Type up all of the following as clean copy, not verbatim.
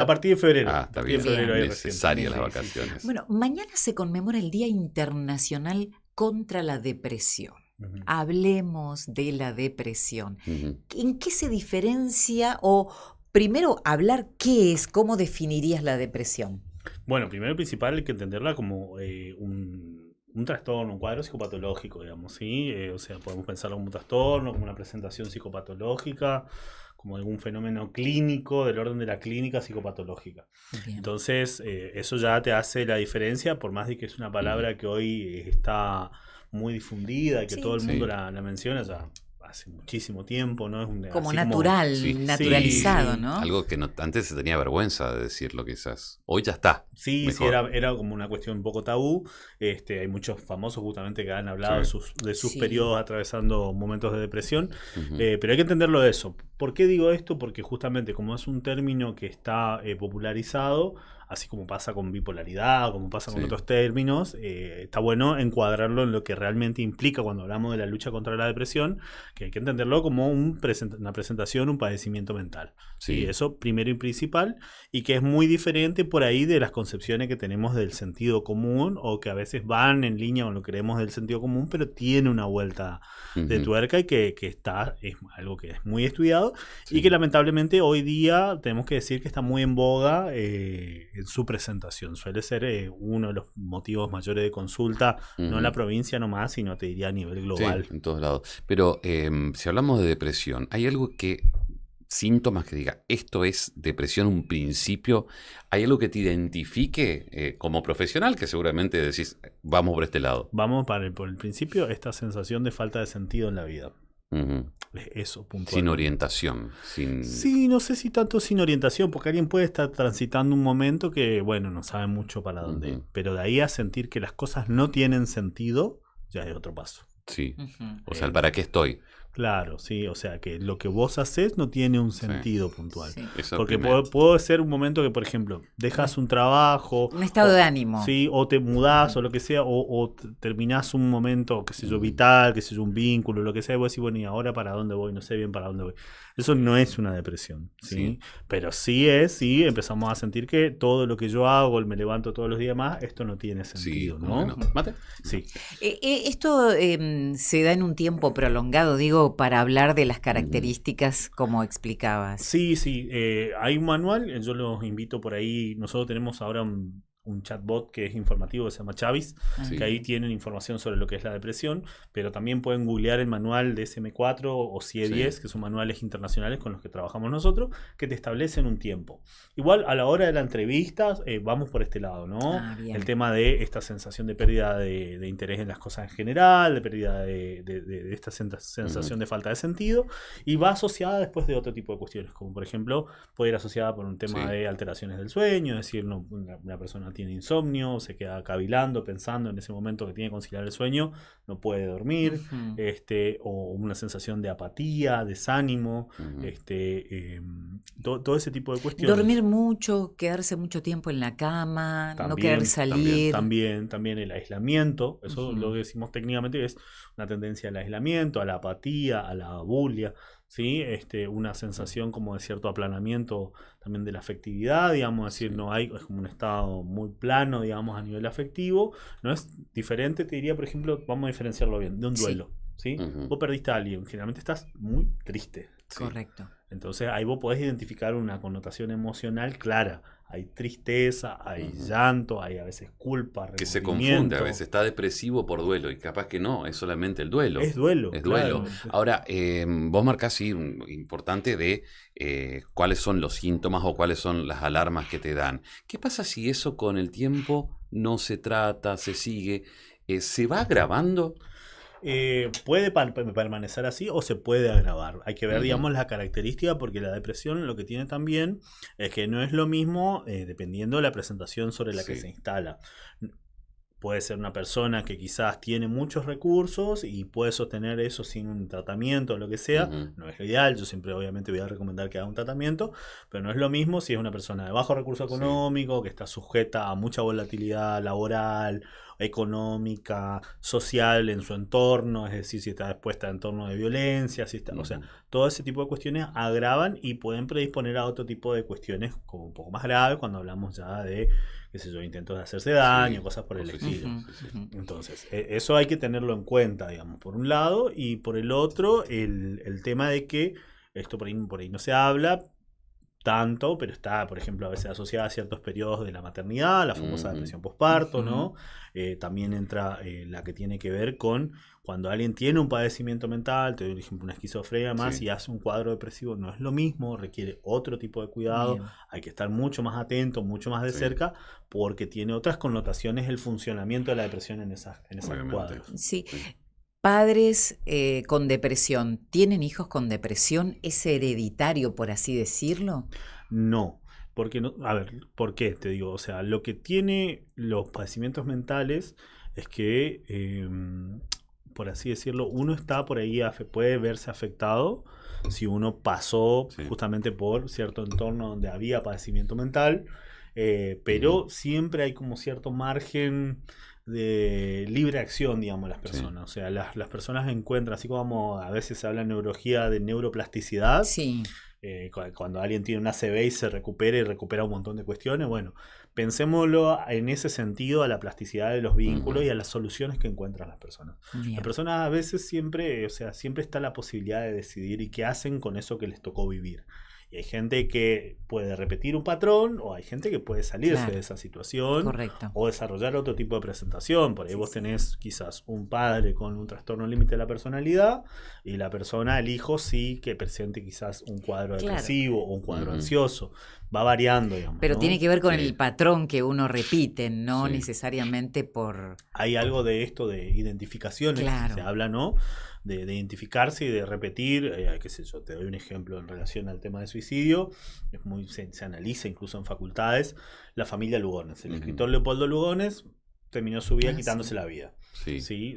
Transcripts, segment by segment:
A partir de febrero. Ah, A está partir de bien. febrero ahí Necesarias recién. las Sí, sí, sí. vacaciones. Bueno, mañana se conmemora el Día Internacional contra la Depresión. Ujú. Hablemos de la depresión. Ujú. ¿En qué se diferencia o primero hablar qué es, cómo definirías la depresión? Bueno, primero y principal hay que entenderla como un trastorno, un cuadro psicopatológico, digamos, ¿sí? O sea, podemos pensarlo como un trastorno, como una presentación psicopatológica, como algún fenómeno clínico del orden de la clínica psicopatológica. Bien. Entonces, eso ya te hace la diferencia, por más de que es una palabra que hoy está muy difundida y que Sí. todo el mundo Sí. la menciona ya hace muchísimo tiempo, ¿no? Es Como así natural, Sí. naturalizado, sí. ¿no? Algo que antes se tenía vergüenza de decirlo, quizás. Hoy ya está. Sí, Mejor. era como una cuestión un poco tabú. Hay muchos famosos justamente que han hablado Sí. de sus Sí. periodos atravesando momentos de depresión. Ujú. Pero hay que entenderlo de eso. ¿Por qué digo esto? Porque justamente como es un término que está popularizado, así como pasa con bipolaridad, como pasa con Sí. otros términos, está bueno encuadrarlo en lo que realmente implica cuando hablamos de la lucha contra la depresión, que hay que entenderlo como una presentación, un padecimiento mental. Sí. Y eso primero y principal, y que es muy diferente por ahí de las concepciones que tenemos del sentido común, o que a veces van en línea con lo que creemos del sentido común, pero tiene una vuelta de Ujú. tuerca y que es algo que es muy estudiado y Sí. que lamentablemente hoy día tenemos que decir que está muy en boga en su presentación. Suele ser uno de los motivos mayores de consulta, no en la Ujú. provincia nomás, sino te diría a nivel Sí, global. en todos lados. Pero si hablamos de depresión, ¿hay algo síntomas que diga, esto es depresión, un principio? ¿Hay algo que te identifique como profesional que seguramente decís, vamos por este lado? Vamos por el principio, esta sensación de falta de sentido en la vida. Ujú. Es eso, puntualmente. Sin orientación, sin... Sí, no sé si tanto sin orientación, porque alguien puede estar transitando un momento que, bueno, no sabe mucho para dónde. Ujú. Pero de ahí a sentir que las cosas no tienen sentido, ya es otro paso. Sí. Ujú. O sea, el ¿para qué estoy? Claro, sí, o sea que lo que vos haces no tiene un Sí. sentido puntual. Sí. Eso Porque primero. puede ser un momento que, por ejemplo, dejas un trabajo, Un estado o, de ánimo. sí, o te mudás Ujú. o lo que sea, o terminás un momento, qué sé yo, Ujú. vital, qué sé yo, un vínculo, lo que sea, y vos decís, bueno, ¿y ahora para dónde voy? No sé bien para dónde voy. Eso no es una depresión, ¿sí? Sí. Pero sí empezamos a sentir que todo lo que yo hago, me levanto todos los días más, esto no tiene Sí, sentido, ¿cómo ¿no? que no? ¿Mate? Sí. Esto se da en un tiempo prolongado, digo, para hablar de las características como explicabas. Sí, sí, hay un manual, yo los invito por ahí, nosotros tenemos ahora un chatbot que es informativo que se llama Chavis, Ah, que ahí bien. tienen información sobre lo que es la depresión, pero también pueden googlear el manual de SM4 o CIE-10, Sí. que son manuales internacionales con los que trabajamos nosotros, que te establecen un tiempo. Igual a la hora de la entrevista vamos por este lado, ¿no? Ah, bien. El tema de esta sensación de pérdida de interés en las cosas en general, de pérdida de esta sensación de falta de sentido, y va asociada después de otro tipo de cuestiones, como por ejemplo puede ir asociada por un tema Sí. de alteraciones del sueño, es decir, una persona tiene insomnio, se queda cavilando, pensando en ese momento que tiene que conciliar el sueño, no puede dormir, Ujú. o una sensación de apatía, desánimo, Ujú. todo ese tipo de cuestiones. Dormir mucho, quedarse mucho tiempo en la cama, no querer salir. También el aislamiento, eso Ujú. lo que decimos técnicamente es una tendencia al aislamiento, a la apatía, a la bulia, ¿sí? Una sensación como de cierto aplanamiento también de la afectividad, digamos, es decir, Sí. no hay, es como un estado muy plano, digamos, a nivel afectivo, no es diferente, te diría, por ejemplo, vamos a diferenciarlo bien, de un Sí. duelo, ¿sí? Ujú. Vos perdiste a alguien, generalmente estás muy triste. Sí. Correcto. Entonces ahí vos podés identificar una connotación emocional clara. Hay tristeza, hay Ujú. llanto, hay a veces culpa, Que se confunde a remordimiento. veces, está depresivo por duelo y capaz que no, es solamente el duelo. Es duelo, Es claro. duelo. Ahora, vos marcás sí importante de cuáles son los síntomas o cuáles son las alarmas que te dan. ¿Qué pasa si eso con el tiempo no se trata, se sigue? ¿Se va agravando? Puede permanecer así o se puede agravar. Hay que ver, Ujú. digamos, la característica, porque la depresión lo que tiene también es que no es lo mismo dependiendo de la presentación sobre la que Sí. se instala. Puede ser una persona que quizás tiene muchos recursos y puede sostener eso sin un tratamiento o lo que sea. Ujú. No es lo ideal, yo siempre obviamente voy a recomendar que haga un tratamiento, pero no es lo mismo si es una persona de bajo recurso Sí. económico, que está sujeta a mucha volatilidad laboral, económica, social en su entorno, es decir, si está expuesta a entorno de violencia, si está, o sea, todo ese tipo de cuestiones agravan y pueden predisponer a otro tipo de cuestiones como un poco más graves cuando hablamos ya de, qué sé yo, intentos de hacerse daño, cosas por el estilo. Entonces, eso hay que tenerlo en cuenta, digamos, por un lado, y por el otro, el tema de que esto por ahí no se habla tanto, pero está, por ejemplo, a veces asociada a ciertos periodos de la maternidad, la famosa depresión postparto, ¿no? También entra la que tiene que ver con cuando alguien tiene un padecimiento mental, te doy un ejemplo, una esquizofrenia más, y hace un cuadro depresivo, no es lo mismo, requiere otro tipo de cuidado, hay que estar mucho más atento, mucho más de cerca, porque tiene otras connotaciones el funcionamiento de la depresión en esos cuadros. Sí. Padres con depresión, ¿tienen hijos con depresión? ¿Es hereditario, por así decirlo? No, porque no, a ver, ¿por qué? Te digo, o sea, lo que tiene los padecimientos mentales es que, por así decirlo, uno está por ahí, puede verse afectado si uno pasó justamente por cierto entorno donde había padecimiento mental, pero siempre hay como cierto margen de libre acción, digamos, las personas. O sea, las personas encuentran, así como a veces se habla en neurología de neuroplasticidad, cuando alguien tiene una ACV y se recupera y recupera un montón de cuestiones, bueno, pensémoslo en ese sentido a la plasticidad de los vínculos y a las soluciones que encuentran las personas. Las personas a veces siempre, o sea, siempre está la posibilidad de decidir y qué hacen con eso que les tocó vivir. Y hay gente que puede repetir un patrón o hay gente que puede salirse de esa situación o desarrollar otro tipo de presentación. Por ahí vos tenés quizás un padre con un trastorno límite de la personalidad y la persona, el hijo, sí que presente quizás un cuadro depresivo o un cuadro ansioso. Va variando, digamos. Pero ¿no? tiene que ver con el patrón que uno repite, no necesariamente por... Hay algo de esto de identificaciones, se habla, ¿no? De identificarse y de repetir, qué sé yo, te doy un ejemplo en relación al tema de suicidio, se analiza incluso en facultades, la familia Lugones. El escritor Leopoldo Lugones terminó su vida quitándose la vida.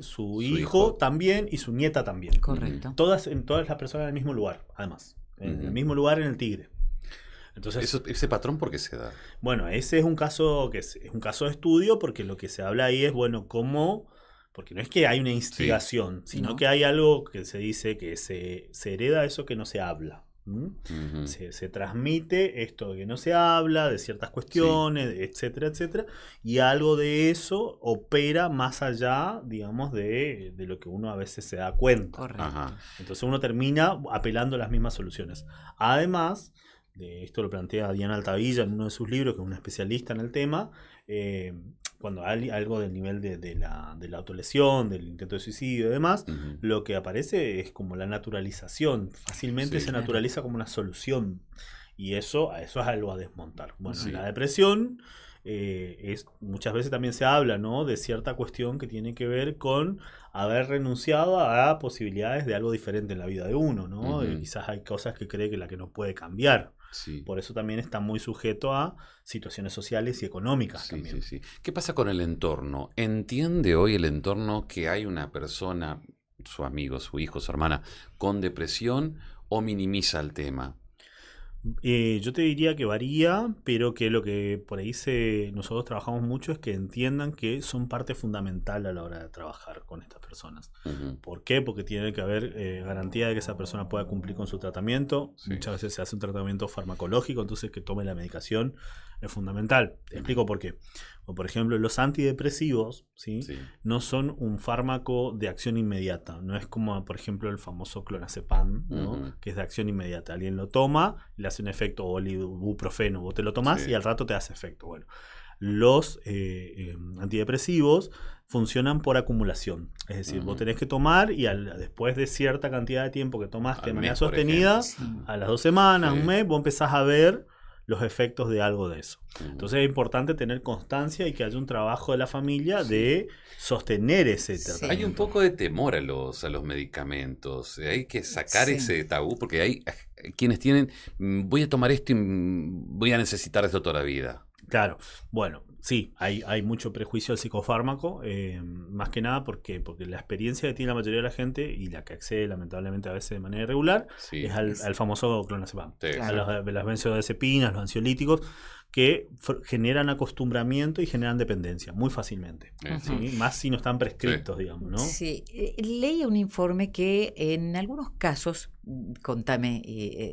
Su hijo también y su nieta también. Correcto. Todas las personas en el mismo lugar, además. En el mismo lugar en el Tigre. Entonces, ¿Ese patrón por qué se da? Bueno, ese es un caso que es un caso de estudio porque lo que se habla ahí es, bueno, cómo... Porque no es que hay una instigación, sino que hay algo que se dice que se hereda eso que no se habla. Se transmite esto que no se habla, de ciertas cuestiones, etcétera, etcétera, y algo de eso opera más allá, digamos, de lo que uno a veces se da cuenta. Entonces uno termina apelando a las mismas soluciones. Además, de esto lo plantea Diana Altavilla en uno de sus libros, que es una especialista en el tema, cuando hay algo del nivel de la autolesión, del intento de suicidio y demás, lo que aparece es como la naturalización. Fácilmente se naturaliza como una solución. Y eso es algo a desmontar. Bueno, la depresión muchas veces también se habla, ¿no?, de cierta cuestión que tiene que ver con haber renunciado a posibilidades de algo diferente en la vida de uno, ¿no? Quizás hay cosas que cree que la que no puede cambiar. Por eso también está muy sujeto a situaciones sociales y económicas también. ¿Qué pasa con el entorno? ¿Entiende hoy el entorno que hay una persona, su amigo, su hijo, su hermana, con depresión o minimiza el tema? Yo te diría que varía, pero que lo que por ahí nosotros trabajamos mucho es que entiendan que son parte fundamental a la hora de trabajar con estas personas. ¿Por qué? Porque tiene que haber garantía de que esa persona pueda cumplir con su tratamiento. Muchas veces se hace un tratamiento farmacológico, entonces que tome la medicación es fundamental. Te explico por qué. O por ejemplo, los antidepresivos no son un fármaco de acción inmediata. No es como, por ejemplo, el famoso clonazepam, ¿no? Que es de acción inmediata. Alguien lo toma, le hace un efecto, o el ibuprofeno, vos te lo tomás y al rato te hace efecto. Bueno, los antidepresivos funcionan por acumulación. Es decir, vos tenés que tomar y después de cierta cantidad de tiempo que tomaste de manera sostenida, a las 2 semanas, un mes, vos empezás a ver los efectos de algo de eso. Entonces es importante tener constancia y que haya un trabajo de la familia de sostener ese tratamiento. Hay un poco de temor a los medicamentos. Hay que sacar ese tabú porque hay quienes tienen, voy a tomar esto y voy a necesitar esto toda la vida. Claro, bueno, sí, hay mucho prejuicio al psicofármaco, más que nada porque la experiencia que tiene la mayoría de la gente y la que accede lamentablemente a veces de manera irregular es al famoso clonazepam, a las benzodiazepinas, los ansiolíticos, que generan acostumbramiento y generan dependencia muy fácilmente. ¿Sí? Más si no están prescriptos, digamos, ¿no? Sí, leí un informe que en algunos casos, contame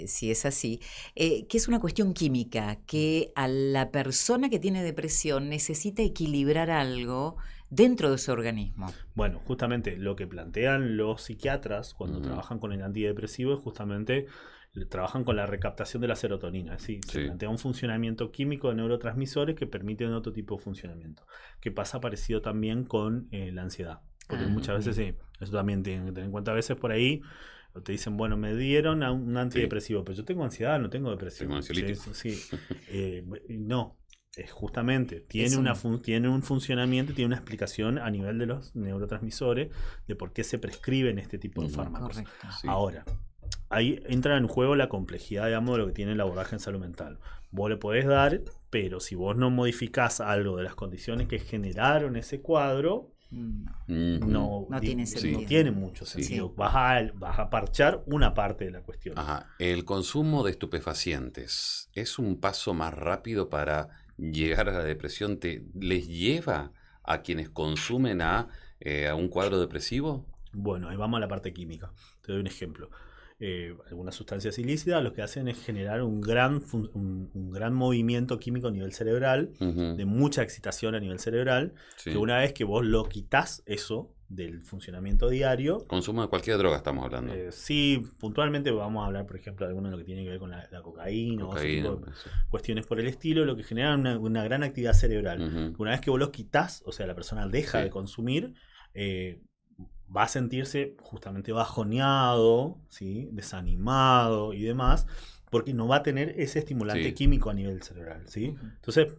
si es así, que es una cuestión química, que a la persona que tiene depresión necesita equilibrar algo dentro de su organismo. Bueno, justamente lo que plantean los psiquiatras cuando trabajan con el antidepresivo es justamente trabajan con la recaptación de la serotonina. Es decir, se plantea un funcionamiento químico de neurotransmisores que permiten otro tipo de funcionamiento. Que pasa parecido también con la ansiedad. Porque muchas veces, sí, eso también tienen que tener en cuenta. A veces por ahí te dicen, bueno, me dieron a un antidepresivo, pero yo tengo ansiedad, no tengo depresión. Tengo ansiolítico. Sí. No. Justamente, tiene un funcionamiento, tiene una explicación a nivel de los neurotransmisores de por qué se prescriben este tipo de fármacos. Correcto. Sí. Ahora, ahí entra en juego la complejidad, digamos, de lo que tiene el abordaje en salud mental. Vos le podés dar, pero si vos no modificás algo de las condiciones que generaron ese cuadro, no tiene sentido. No tiene mucho sentido. Sí. Vas a parchar una parte de la cuestión. Ajá. El consumo de estupefacientes es un paso más rápido para llegar a la depresión. ¿Les lleva a quienes consumen a un cuadro depresivo? Bueno, ahí vamos a la parte química. Te doy un ejemplo. Algunas sustancias ilícitas lo que hacen es generar un gran movimiento químico a nivel cerebral, de mucha excitación a nivel cerebral, que una vez que vos lo quitas eso del funcionamiento diario... Consumo de cualquier droga estamos hablando. Sí, puntualmente vamos a hablar, por ejemplo, de alguno de lo que tiene que ver con la cocaína o ese tipo de cuestiones por el estilo, lo que genera una gran actividad cerebral. Una vez que vos los quitas, o sea, la persona deja de consumir... va a sentirse justamente bajoneado, ¿sí? Desanimado y demás, porque no va a tener ese estimulante químico a nivel cerebral, ¿sí? Entonces,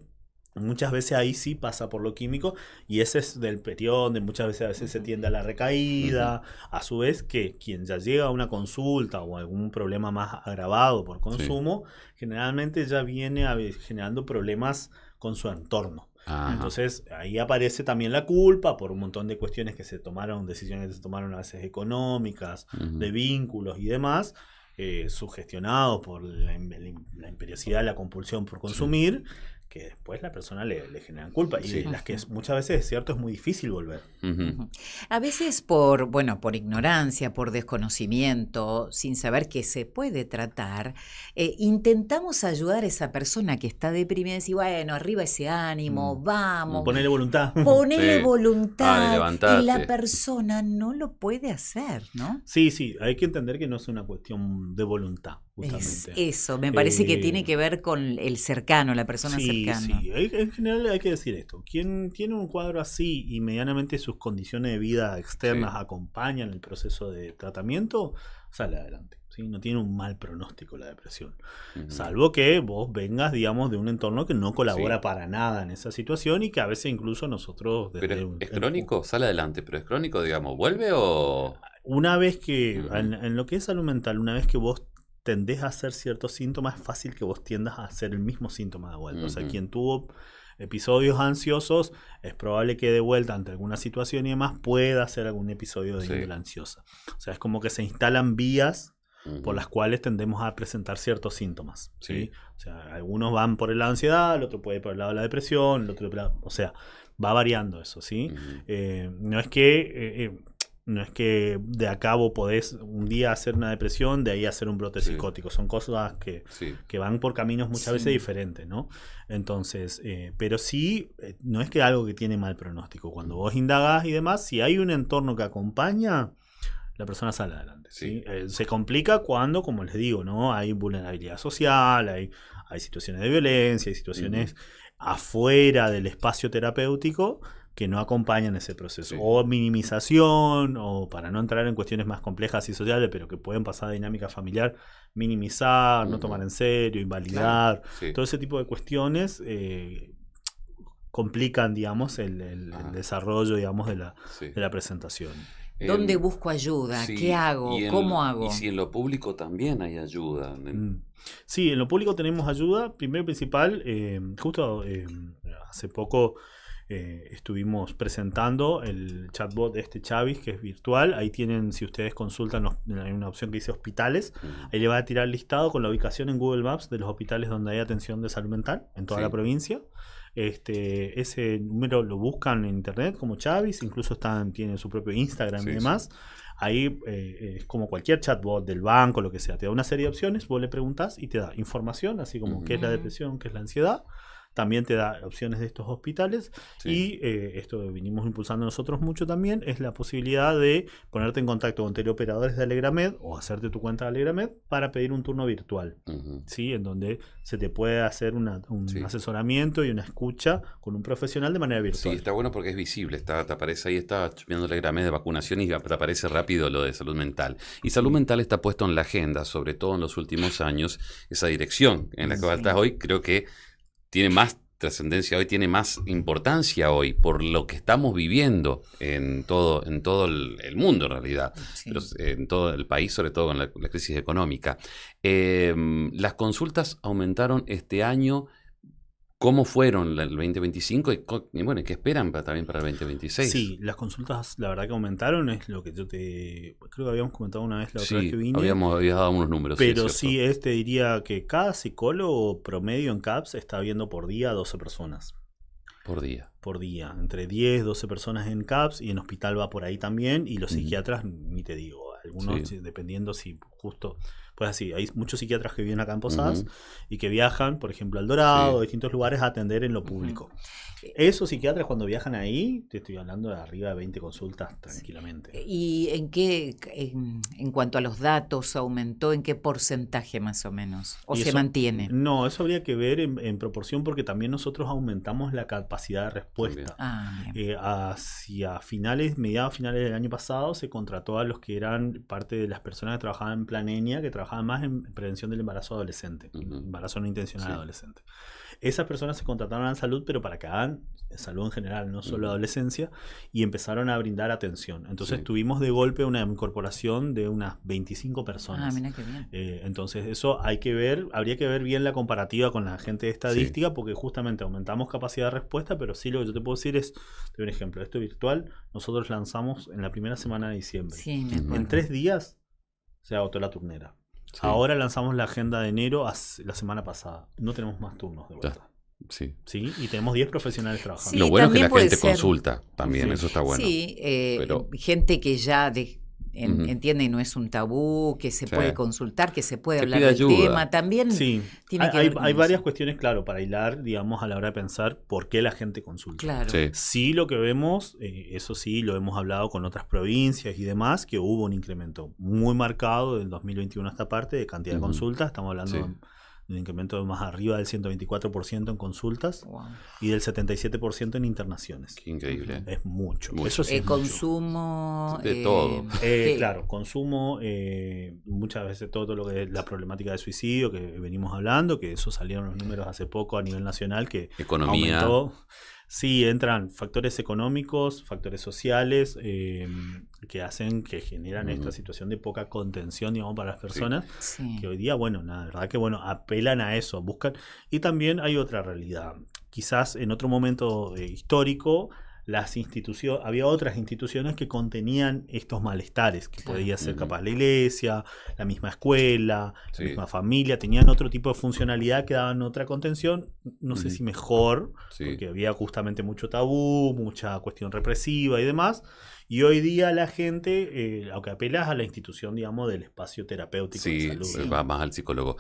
muchas veces ahí sí pasa por lo químico, y ese es del periodo donde muchas veces a veces se tiende a la recaída, a su vez que quien ya llega a una consulta o algún problema más agravado por consumo, generalmente ya viene generando problemas con su entorno. Entonces ahí aparece también la culpa por un montón de cuestiones que se tomaron, decisiones que se tomaron a veces económicas, de vínculos y demás, sugestionados por la imperiosidad, la compulsión por consumir, que después la persona le generan culpa y de las que muchas veces es cierto es muy difícil volver. A veces por ignorancia, por desconocimiento, sin saber que se puede tratar, intentamos ayudar a esa persona que está deprimida y decir, bueno, arriba ese ánimo, vamos. Ponele voluntad. Ponele voluntad. Levantate. Y la persona no lo puede hacer, ¿no? Sí, hay que entender que no es una cuestión de voluntad, Es justamente. eso, me parece que tiene que ver con el cercano, la persona cercana. Sí, en general hay que decir esto. Quien tiene un cuadro así y medianamente sus condiciones de vida externas acompañan el proceso de tratamiento, sale adelante. ¿Sí? No tiene un mal pronóstico la depresión. Salvo que vos vengas, digamos, de un entorno que no colabora para nada en esa situación y que a veces incluso nosotros... ¿Pero es crónico? Sale adelante, pero es crónico, digamos, ¿vuelve o...? Una vez que, en lo que es salud mental, una vez que vos tendés a hacer ciertos síntomas, es fácil que vos tiendas a hacer el mismo síntoma de vuelta. O sea, quien tuvo episodios ansiosos, es probable que de vuelta ante alguna situación y demás pueda hacer algún episodio de índole ansiosa. O sea, es como que se instalan vías por las cuales tendemos a presentar ciertos síntomas. ¿Sí? O sea, algunos van por el lado de la ansiedad, el otro puede ir por el lado de la depresión, el otro por el lado, o sea, va variando eso, ¿sí? No es que de acá vos podés un día hacer una depresión, de ahí hacer un brote psicótico. Son cosas que van por caminos muchas veces diferentes, ¿no? Entonces, pero sí, no es que algo que tiene mal pronóstico. Cuando vos indagás y demás, si hay un entorno que acompaña, la persona sale adelante. ¿Sí? Se complica cuando, como les digo, ¿no? Hay vulnerabilidad social, hay situaciones de violencia, hay situaciones afuera del espacio terapéutico que no acompañan ese proceso, o minimización, o para no entrar en cuestiones más complejas y sociales, pero que pueden pasar a dinámica familiar, minimizar, no tomar en serio, invalidar, todo ese tipo de cuestiones complican, digamos, el desarrollo, digamos, de la presentación. ¿Dónde busco ayuda? ¿Qué hago? ¿Cómo hago? Y si en lo público también hay ayuda. Sí, en lo público tenemos ayuda. Primero y principal, justo hace poco estuvimos presentando el chatbot de Chavis, que es virtual. Ahí tienen, si ustedes consultan, hay una opción que dice hospitales. Ahí le va a tirar el listado con la ubicación en Google Maps de los hospitales donde hay atención de salud mental en toda la provincia. Ese número lo buscan en internet como Chavis, incluso tiene su propio Instagram y demás. Ahí es como cualquier chatbot del banco, lo que sea, te da una serie de opciones, vos le preguntás y te da información, así como qué es la depresión, qué es la ansiedad. También te da opciones de estos hospitales y esto vinimos impulsando nosotros mucho también, es la posibilidad de ponerte en contacto con teleoperadores de Alegramed o hacerte tu cuenta de Alegramed para pedir un turno virtual, ¿sí? En donde se te puede hacer un asesoramiento y una escucha con un profesional de manera virtual. Sí, está bueno porque es visible, te aparece ahí, está viendo Alegramed de vacunación y te aparece rápido lo de salud mental. Y salud mental está puesto en la agenda, sobre todo en los últimos años, esa dirección en la que estás hoy, creo que tiene más trascendencia hoy, tiene más importancia hoy por lo que estamos viviendo en todo el mundo en realidad, pero en todo el país, sobre todo con la crisis económica. Las consultas aumentaron este año. ¿Cómo fueron el 2025 y bueno, qué esperan también para el 2026? Sí, las consultas la verdad que aumentaron, es lo que creo que habíamos comentado una vez la otra vez que vine. Habías dado unos números. Pero sí, diría que cada psicólogo promedio en CAPS está viendo por día 12 personas. Por día. Por día, entre 10, 12 personas en CAPS y en hospital va por ahí también y los psiquiatras, ni te digo, algunos dependiendo si justo... Pues así, hay muchos psiquiatras que viven acá en Posadas y que viajan, por ejemplo, al Dorado, a distintos lugares a atender en lo público. Esos psiquiatras cuando viajan ahí, te estoy hablando de arriba de 20 consultas tranquilamente. ¿Y en cuanto a los datos, aumentó en qué porcentaje más o menos? ¿O se mantiene? No, eso habría que ver en proporción porque también nosotros aumentamos la capacidad de respuesta. Hacia mediados finales del año pasado se contrató a los que eran parte de las personas que trabajaban en Plan ENIA, que trabajaban más en prevención del embarazo adolescente, embarazo no intencional adolescente. Esas personas se contrataron en salud, pero para que hagan salud en general, no solo adolescencia, y empezaron a brindar atención. Entonces tuvimos de golpe una incorporación de unas 25 personas. Mira qué bien. Entonces eso habría que ver bien la comparativa con la gente de estadística, porque justamente aumentamos capacidad de respuesta, pero sí lo que yo te puedo decir es, te doy un ejemplo, esto virtual, nosotros lanzamos en la primera semana de diciembre. En 3 días se agotó la turnera. Ahora lanzamos la agenda de enero la semana pasada. No tenemos más turnos de vuelta. Sí. Y tenemos 10 profesionales trabajando. Lo bueno es que la gente consulta también, eso está bueno. Sí, pero gente que ya entiende y no es un tabú, que se puede consultar, que se puede hablar del tema, también tiene que ver con hay varias cuestiones, claro, para hilar, digamos, a la hora de pensar por qué la gente consulta. Claro. Sí, lo que vemos, eso sí, lo hemos hablado con otras provincias y demás, que hubo un incremento muy marcado del 2021 a esta parte de cantidad de consultas, estamos hablando de un incremento de más arriba del 124% en consultas y del 77% en internaciones. Qué increíble. Es mucho. Eso sí. Consumo. De todo. Claro, consumo, muchas veces todo lo que es la problemática de suicidio que venimos hablando, que eso salieron los números hace poco a nivel nacional, que economía. Aumentó. Sí, entran factores económicos, factores sociales que generan esta situación de poca contención, digamos, para las personas, que hoy día, la verdad que, apelan a eso, buscan. Y también hay otra realidad. Quizás en otro momento histórico, había otras instituciones que contenían estos malestares, que podía ser capaz la iglesia, la misma escuela, la misma familia, tenían otro tipo de funcionalidad que daban otra contención, no sé si mejor, porque había justamente mucho tabú, mucha cuestión represiva y demás, y hoy día la gente, aunque apela a la institución, digamos, del espacio terapéutico de salud. Va más al psicólogo.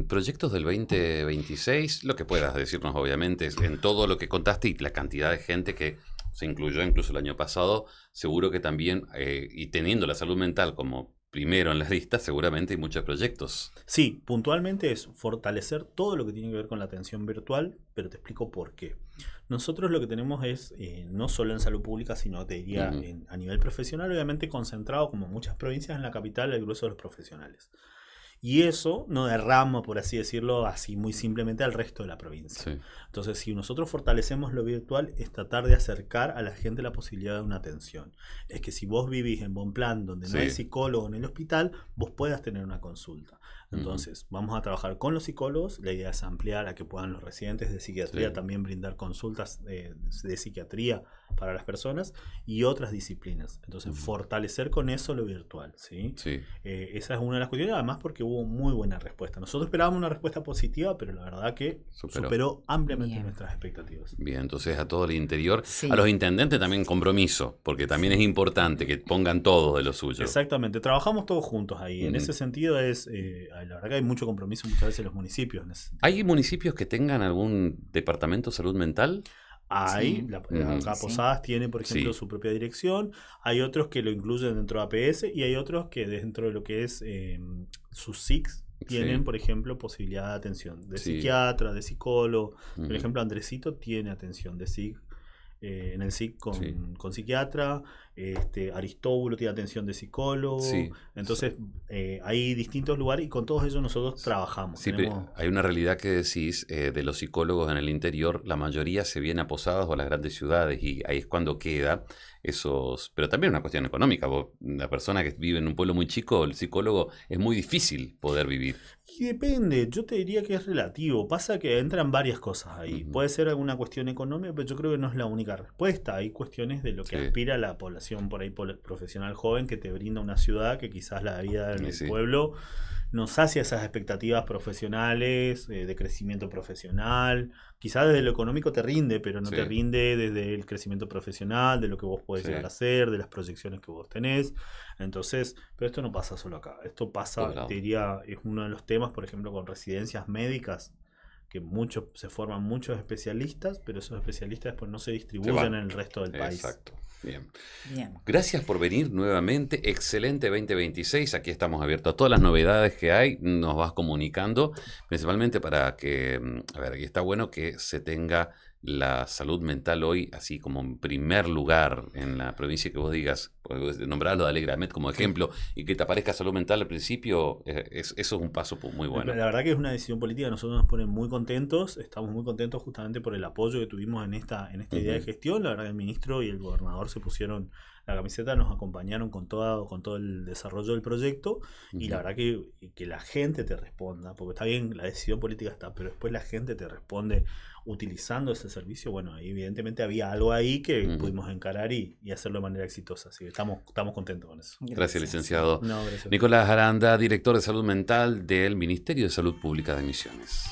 Proyectos del 2026, lo que puedas decirnos, obviamente, es en todo lo que contaste y la cantidad de gente que se incluyó incluso el año pasado, seguro que también, y teniendo la salud mental como primero en la lista, seguramente hay muchos proyectos. Sí, puntualmente es fortalecer todo lo que tiene que ver con la atención virtual, pero te explico por qué. Nosotros lo que tenemos es, no solo en salud pública, sino te diría a nivel profesional, obviamente concentrado como muchas provincias en la capital, el grueso de los profesionales. Y eso no derrama, por así decirlo, así muy simplemente al resto de la provincia. Entonces, si nosotros fortalecemos lo virtual, es tratar de acercar a la gente la posibilidad de una atención. Es que si vos vivís en Bonplan, donde no hay psicólogo en el hospital, vos puedas tener una consulta. Entonces, vamos a trabajar con los psicólogos. La idea es ampliar a que puedan los residentes de psiquiatría Sí. también brindar consultas de psiquiatría para las personas y otras disciplinas. Entonces, fortalecer con eso lo virtual, ¿sí? Sí. Esa es una de las cuestiones, además porque hubo muy buena respuesta. Nosotros esperábamos una respuesta positiva, pero la verdad que superó ampliamente Bien. nuestras expectativas. Bien, entonces a todo el interior, Sí. a los intendentes también compromiso, porque también es importante que pongan todo de lo suyo. Exactamente, trabajamos todos juntos ahí. En Ujú. ese sentido la verdad que hay mucho compromiso muchas veces en los municipios. En ese sentido. ¿Hay municipios que tengan algún departamento de salud mental? Hay, Sí. acá Sí. Posadas tiene, por ejemplo, Sí. su propia dirección. Hay otros que lo incluyen dentro de APS y hay otros que dentro de lo que es sus SICs tienen, Sí. por ejemplo, posibilidad de atención de Sí. psiquiatra, de psicólogo. Por Ujú. ejemplo, Andresito tiene atención de SIC. En el SIC Sí. con psiquiatra, Aristóbulo tiene atención de psicólogo, Sí. entonces hay distintos lugares y con todos ellos nosotros trabajamos. Sí, pero hay una realidad que decís de los psicólogos en el interior, la mayoría se viene a Posadas o a las grandes ciudades y ahí es cuando queda esos... Pero también una cuestión económica, una persona que vive en un pueblo muy chico, el psicólogo es muy difícil poder vivir. Y depende, yo te diría que es relativo. Pasa que entran varias cosas ahí. Ujú. Puede ser alguna cuestión económica, pero yo creo que no es la única respuesta. Hay cuestiones de lo que Sí. aspira la población por ahí profesional joven que te brinda una ciudad que quizás la vida en Sí, el sí. pueblo no sacia esas expectativas profesionales, de crecimiento profesional. Quizás desde lo económico te rinde, pero no Sí. te rinde desde el crecimiento profesional, de lo que vos podés Sí. llegar a hacer, de las proyecciones que vos tenés. Entonces, pero esto no pasa solo acá. Esto pasa, Todos lados. te diría, es uno de los temas, por ejemplo, con residencias médicas, que se forman muchos especialistas, pero esos especialistas después no se distribuyen van. en el resto del país. Exacto. Bien. Bien. Gracias por venir nuevamente. Excelente 2026. Aquí estamos abiertos a todas las novedades que hay. Nos vas comunicando, principalmente para que, a ver, aquí está bueno que se tenga la salud mental hoy así como en primer lugar en la provincia, que vos digas, nombrarlo de Alegramet como ejemplo y que te aparezca salud mental al principio, eso es un paso muy bueno. La verdad que es una decisión política, nosotros nos pone muy contentos, estamos muy contentos justamente por el apoyo que tuvimos en esta idea de Ujú. gestión. La verdad que el ministro y el gobernador se pusieron la camiseta, nos acompañaron con todo el desarrollo del proyecto y la Ujú. verdad que la gente te responda, porque está bien, la decisión política está, pero después la gente te responde utilizando ese servicio. Bueno, ahí evidentemente había algo ahí que Ujú. pudimos encarar y hacerlo de manera exitosa, así que estamos contentos con eso. Gracias, licenciado. No, gracias. Nicolás Aranda, director de salud mental del Ministerio de Salud Pública de Misiones.